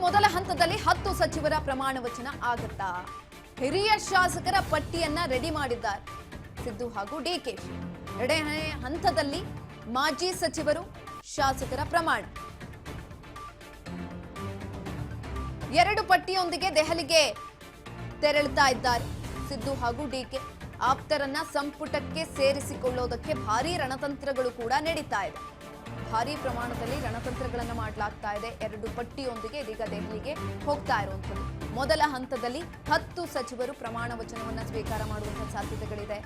ಮೊದಲ ಹಂತದಲ್ಲಿ 10 ಸಚಿವರ ಪ್ರಮಾಣ ವಚನ ಆಗುತ್ತಾ? ಹಿರಿಯ ಶಾಸಕರ ಪಟ್ಟಿಯನ್ನ ರೆಡಿ ಮಾಡಿದ್ದಾರೆ ಸಿದ್ದು ಹಾಗೂ ಡಿಕೆಶಿ. ಎರಡನೇ ಹಂತದಲ್ಲಿ ಮಾಜಿ ಸಚಿವರು ಶಾಸಕರ ಪ್ರಮಾಣ. ಎರಡು ಪಟ್ಟಿಯೊಂದಿಗೆ ದೆಹಲಿಗೆ ತೆರಳುತ್ತಾ ಇದ್ದಾರೆ ಸಿದ್ದು ಹಾಗೂ ಡಿಕೆ. ಆಪ್ತರನ್ನ ಸಂಪುಟಕ್ಕೆ ಸೇರಿಸಿಕೊಳ್ಳೋದಕ್ಕೆ ಭಾರೀ ರಣತಂತ್ರಗಳು ಕೂಡ ನಡೀತಾ ಇದೆ. ಭಾರೀ ಪ್ರಮಾಣದಲ್ಲಿ ರಣತಂತ್ರಗಳನ್ನು ಮಾಡಲಾಗ್ತಾ ಇದೆ. ಎರಡು ಪಟ್ಟಿಯೊಂದಿಗೆ ಇದೀಗ ದೆಹಲಿಗೆ ಹೋಗ್ತಾ ಇರುವಂಥದ್ದು. ಮೊದಲ ಹಂತದಲ್ಲಿ 10 ಸಚಿವರು ಪ್ರಮಾಣ ವಚನವನ್ನು ಸ್ವೀಕಾರ ಮಾಡುವಂತಹ ಸಾಧ್ಯತೆಗಳಿದೆ.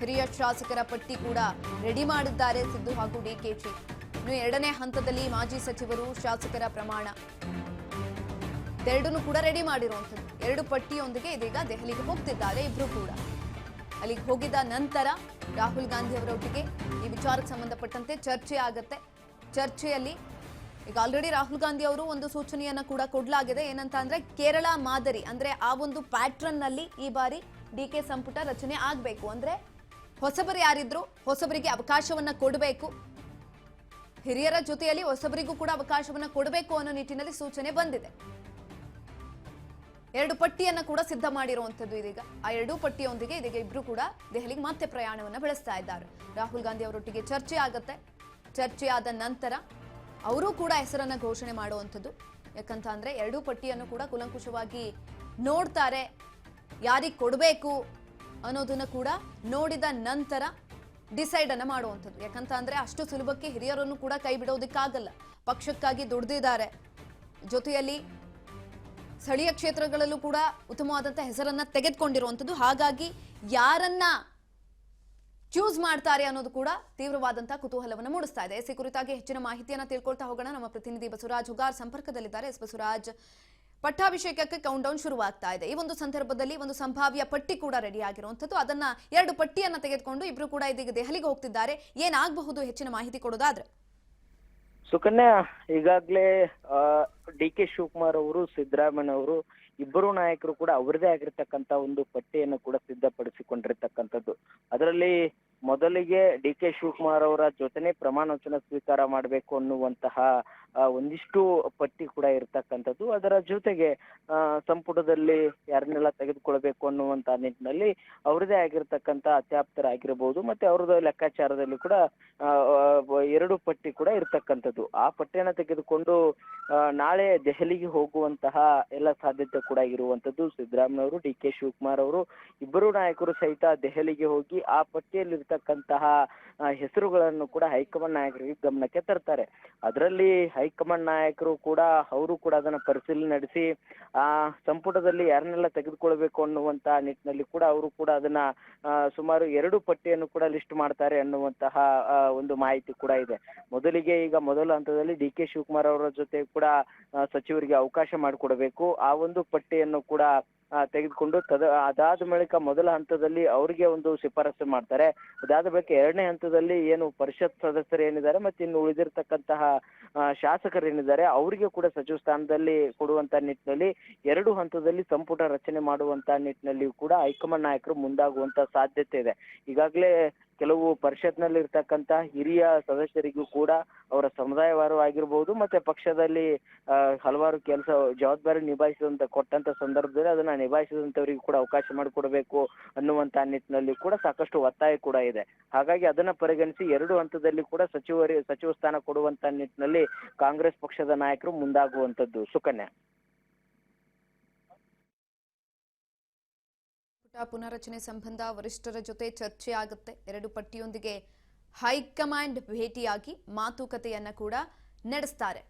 ಹಿರಿಯ ಶಾಸಕರ ಪಟ್ಟಿ ಕೂಡ ರೆಡಿ ಮಾಡಿದ್ದಾರೆ ಸಿದ್ದು ಹಾಗೂ ಡಿಕೆಶಿ. ಇನ್ನು ಎರಡನೇ ಹಂತದಲ್ಲಿ ಮಾಜಿ ಸಚಿವರು ಶಾಸಕರ ಪ್ರಮಾಣ ಎರಡನ್ನೂ ಕೂಡ ರೆಡಿ ಮಾಡಿರುವಂಥದ್ದು. ಎರಡು ಪಟ್ಟಿಯೊಂದಿಗೆ ಇದೀಗ ದೆಹಲಿಗೆ ಹೋಗ್ತಿದ್ದಾರೆ ಇಬ್ರು ಕೂಡ. ಅಲ್ಲಿಗೆ ಹೋಗಿದ ನಂತರ ರಾಹುಲ್ ಗಾಂಧಿ ಅವರೊಟ್ಟಿಗೆ ಈ ವಿಚಾರಕ್ಕೆ ಸಂಬಂಧಪಟ್ಟಂತೆ ಚರ್ಚೆ ಆಗತ್ತೆ. ಚರ್ಚೆಯಲ್ಲಿ ಈಗ ಆಲ್ರೆಡಿ ರಾಹುಲ್ ಗಾಂಧಿ ಅವರು ಒಂದು ಸೂಚನೆಯನ್ನ ಕೂಡ ಕೊಡಲಾಗಿದೆ. ಏನಂತ ಅಂದ್ರೆ ಕೇರಳ ಮಾದರಿ ಅಂದ್ರೆ ಆ ಒಂದು ಪ್ಯಾಟ್ರನ್ ನಲ್ಲಿ ಈ ಬಾರಿ ಡಿಕೆ ಸಂಪುಟ ರಚನೆ ಆಗಬೇಕು. ಅಂದ್ರೆ ಹೊಸಬರು ಯಾರಿದ್ರು ಹೊಸಬರಿಗೆ ಅವಕಾಶವನ್ನ ಕೊಡಬೇಕು, ಹಿರಿಯರ ಜೊತೆಯಲ್ಲಿ ಹೊಸಬರಿಗೂ ಕೂಡ ಅವಕಾಶವನ್ನ ಕೊಡಬೇಕು ಅನ್ನೋ ನಿಟ್ಟಿನಲ್ಲಿ ಸೂಚನೆ ಬಂದಿದೆ. ಎರಡು ಪಟ್ಟಿಯನ್ನ ಕೂಡ ಸಿದ್ಧ ಮಾಡಿರುವಂತದ್ದು ಇದೀಗ. ಆ ಎರಡೂ ಪಟ್ಟಿಯೊಂದಿಗೆ ಇದೀಗ ಇಬ್ರು ಕೂಡ ದೆಹಲಿಗೆ ಮತ್ತೆ ಪ್ರಯಾಣವನ್ನ ಬೆಳೆಸ್ತಾ ಇದ್ದಾರೆ. ರಾಹುಲ್ ಗಾಂಧಿ ಅವರೊಟ್ಟಿಗೆ ಚರ್ಚೆ ಆಗತ್ತೆ. ಚರ್ಚೆ ಆದ ನಂತರ ಅವರು ಕೂಡ ಹೆಸರನ್ನ ಘೋಷಣೆ ಮಾಡುವಂಥದ್ದು. ಯಾಕಂತ ಅಂದ್ರೆ ಎರಡೂ ಪಟ್ಟಿಯನ್ನು ಕೂಡ ಕುಲಂಕುಷವಾಗಿ ನೋಡ್ತಾರೆ. ಯಾರಿಗೆ ಕೊಡಬೇಕು ಅನ್ನೋದನ್ನ ಕೂಡ ನೋಡಿದ ನಂತರ ಡಿಸೈಡ್ ಅನ್ನ ಮಾಡುವಂಥದ್ದು. ಯಾಕಂತ ಅಂದ್ರೆ ಅಷ್ಟು ಸುಲಭಕ್ಕೆ ಹಿರಿಯರನ್ನು ಕೂಡ ಕೈ ಬಿಡೋದಕ್ಕಾಗಲ್ಲ. ಪಕ್ಷಕ್ಕಾಗಿ ದುಡಿದಿದ್ದಾರೆ, ಜೊತೆಯಲ್ಲಿ ಸ್ಥಳೀಯ ಕ್ಷೇತ್ರಗಳಲ್ಲೂ ಕೂಡ ಉತ್ತಮವಾದಂತಹ ಹೆಸರನ್ನ ತೆಗೆದುಕೊಂಡಿರುವಂಥದ್ದು. ಹಾಗಾಗಿ ಯಾರನ್ನ ಚೂಸ್ ಮಾಡ್ತಾರೆ ಅನ್ನೋದು ಕೂಡ ತೀವ್ರವಾದಂತಹ ಕುತೂಹಲವನ್ನು ಮೂಡಿಸ್ತಾ ಇದೆ. ಈ ಕುರಿತಾಗಿ ಹೆಚ್ಚಿನ ಮಾಹಿತಿಯನ್ನ ತಿಳ್ಕೊಳ್ತಾ ಹೋಗೋಣ. ನಮ್ಮ ಪ್ರತಿನಿಧಿ ಬಸವರಾಜ್ ಹುಗಾರ್ ಸಂಪರ್ಕದಲ್ಲಿದ್ದಾರೆ. ಬಸವರಾಜ್, ಪಟ್ಟಾಭಿಷೇಕಕ್ಕೆ ಕೌಂಟ್ ಡೌನ್ ಶುರುವಾಗ್ತಾ ಇದೆ. ಈ ಒಂದು ಸಂದರ್ಭದಲ್ಲಿ ಒಂದು ಸಂಭಾವ್ಯ ಪಟ್ಟಿ ಕೂಡ ರೆಡಿ ಆಗಿರುವಂತದ್ದು. ಅದನ್ನ ಎರಡು ಪಟ್ಟಿಯನ್ನ ತೆಗೆದುಕೊಂಡು ಇಬ್ರು ಕೂಡ ಇದೀಗ ದೆಹಲಿಗೆ ಹೋಗ್ತಿದ್ದಾರೆ. ಏನಾಗಬಹುದು ಹೆಚ್ಚಿನ ಮಾಹಿತಿ ಕೊಡೋದಾದ್ರೆ? ಸುಕನ್ಯಾ, ಈಗಾಗಲೇ ಡಿ.ಕೆ. ಶಿವಕುಮಾರ್ ಅವರು, ಸಿದ್ದರಾಮಯ್ಯ ಅವರು ಇಬ್ಬರು ನಾಯಕರು ಕೂಡ ಅವರದೇ ಆಗಿರ್ತಕ್ಕಂತ ಒಂದು ಪಟ್ಟಿಯನ್ನು ಕೂಡ ಸಿದ್ಧಪಡಿಸಿಕೊಂಡಿರ್ತಕ್ಕಂಥದ್ದು. ಅದರಲ್ಲಿ ಮೊದಲಿಗೆ ಡಿ.ಕೆ. ಶಿವಕುಮಾರ್ ಅವರ ಜೊತೆನೆ ಪ್ರಮಾಣ ವಚನ ಸ್ವೀಕಾರ ಮಾಡಬೇಕು ಅನ್ನುವಂತಹ ಒಂದಿಷ್ಟು ಪಟ್ಟಿ ಕೂಡ ಇರ್ತಕ್ಕಂಥದ್ದು. ಅದರ ಜೊತೆಗೆ ಸಂಪುಟದಲ್ಲಿ ಯಾರನ್ನೆಲ್ಲ ತೆಗೆದುಕೊಳ್ಬೇಕು ಅನ್ನುವಂತ ನಿಟ್ಟಿನಲ್ಲಿ ಅವರದೇ ಆಗಿರ್ತಕ್ಕಂಥ ಅತ್ಯಾಪ್ತರಾಗಿರಬಹುದು, ಮತ್ತೆ ಅವರದ್ದು ಲೆಕ್ಕಾಚಾರದಲ್ಲಿ ಕೂಡ ಎರಡು ಪಟ್ಟಿ ಕೂಡ ಇರ್ತಕ್ಕಂಥದ್ದು. ಆ ಪಟ್ಟಿಯನ್ನು ತೆಗೆದುಕೊಂಡು ನಾಳೆ ದೆಹಲಿಗೆ ಹೋಗುವಂತಹ ಎಲ್ಲ ಸಾಧ್ಯತೆ ಕೂಡ ಇರುವಂತದ್ದು. ಸಿದ್ದರಾಮಯ್ಯ ಅವರು, ಡಿ.ಕೆ. ಶಿವಕುಮಾರ್ ಅವರು ಇಬ್ಬರು ನಾಯಕರು ಸಹಿತ ದೆಹಲಿಗೆ ಹೋಗಿ ಆ ಪಟ್ಟಿಯಲ್ಲಿ ಇರ್ತಕ್ಕಂತಹ ಹೆಸರುಗಳನ್ನು ಕೂಡ ಹೈಕಮಾಂಡ್ ನಾಯಕರಿಗೆ ಗಮನಕ್ಕೆ ತರ್ತಾರೆ. ಅದರಲ್ಲಿ ಹೈಕಮಾಂಡ್ ನಾಯಕರು ಕೂಡ ಅವರು ಕೂಡ ಅದನ್ನ ಪರಿಶೀಲನೆ ನಡೆಸಿ ಆ ಸಂಪುಟದಲ್ಲಿ ಯಾರನ್ನೆಲ್ಲ ತೆಗೆದುಕೊಳ್ಬೇಕು ಅನ್ನುವಂತ ನಿಟ್ಟಿನಲ್ಲಿ ಕೂಡ ಅವರು ಕೂಡ ಅದನ್ನ ಸುಮಾರು ಎರಡು ಪಟ್ಟಿಯನ್ನು ಕೂಡ ಲಿಸ್ಟ್ ಮಾಡ್ತಾರೆ ಅನ್ನುವಂತಹ ಒಂದು ಮಾಹಿತಿ ಕೂಡ ಇದೆ. ಮೊದಲಿಗೆ ಈಗ ಮೊದಲ ಹಂತದಲ್ಲಿ ಡಿ.ಕೆ. ಶಿವಕುಮಾರ್ ಅವರ ಜೊತೆ ಕೂಡ ಸಚಿವರಿಗೆ ಅವಕಾಶ ಮಾಡಿಕೊಡಬೇಕು. ಆ ಒಂದು ಪಟ್ಟಿಯನ್ನು ಕೂಡ ತೆಗೆದುಕೊಂಡು ಅದಾದ ಬಳಿಕ ಮೊದಲ ಹಂತದಲ್ಲಿ ಅವರಿಗೆ ಒಂದು ಶಿಫಾರಸು ಮಾಡ್ತಾರೆ. ಅದಾದ ಬಳಿಕ ಎರಡನೇ ಹಂತದಲ್ಲಿ ಏನು ಪರಿಷತ್ ಸದಸ್ಯರು ಏನಿದ್ದಾರೆ ಮತ್ತೆ ಇನ್ನು ಉಳಿದಿರ್ತಕ್ಕಂತಹ ಶಾಸಕರು ಏನಿದ್ದಾರೆ ಅವರಿಗೆ ಕೂಡ ಸಚಿವ ಸ್ಥಾನದಲ್ಲಿ ಕೊಡುವಂತ ನಿಟ್ಟಿನಲ್ಲಿ ಎರಡು ಹಂತದಲ್ಲಿ ಸಂಪುಟ ರಚನೆ ಮಾಡುವಂತ ನಿಟ್ಟಿನಲ್ಲಿ ಕೂಡ ಹೈಕಮಾಂಡ್ ನಾಯಕರು ಮುಂದಾಗುವಂತ ಸಾಧ್ಯತೆ ಇದೆ. ಈಗಾಗಲೇ ಕೆಲವು ಪರಿಷತ್ನಲ್ಲಿ ಇರ್ತಕ್ಕಂತ ಹಿರಿಯ ಸದಸ್ಯರಿಗೂ ಕೂಡ ಅವರ ಸಮುದಾಯವಾರವಾಗಿರ್ಬಹುದು ಮತ್ತೆ ಪಕ್ಷದಲ್ಲಿ ಹಲವಾರು ಕೆಲಸ ಜವಾಬ್ದಾರಿ ಕೊಟ್ಟಂತ ಸಂದರ್ಭದಲ್ಲಿ ಅದನ್ನ ನಿಭಾಯಿಸಿದಂತವರಿಗೂ ಕೂಡ ಅವಕಾಶ ಮಾಡಿಕೊಡ್ಬೇಕು ಅನ್ನುವಂತ ನಿಟ್ಟಿನಲ್ಲಿ ಕೂಡ ಸಾಕಷ್ಟು ಒತ್ತಾಯ ಕೂಡ ಇದೆ. ಹಾಗಾಗಿ ಅದನ್ನ ಪರಿಗಣಿಸಿ ಎರಡು ಹಂತದಲ್ಲಿ ಕೂಡ ಸಚಿವ ಸ್ಥಾನ ಕೊಡುವಂತ ನಿಟ್ಟಿನಲ್ಲಿ ಕಾಂಗ್ರೆಸ್ ಪಕ್ಷದ ನಾಯಕರು ಮುಂದಾಗುವಂತದ್ದು. ಸುಕನ್ಯಾ, ಪುನರ್ರಚನೆ ಸಂಬಂಧ ವರಿಷ್ಠರ ಜೊತೆ ಚರ್ಚೆ ಆಗುತ್ತೆ. ಎರಡು ಪಟ್ಟಿಯೊಂದಿಗೆ ಹೈಕಮಾಂಡ್ ಭೇಟಿಯಾಗಿ ಮಾತುಕತೆಯನ್ನ ಕೂಡ ನಡೆಸ್ತಾರೆ.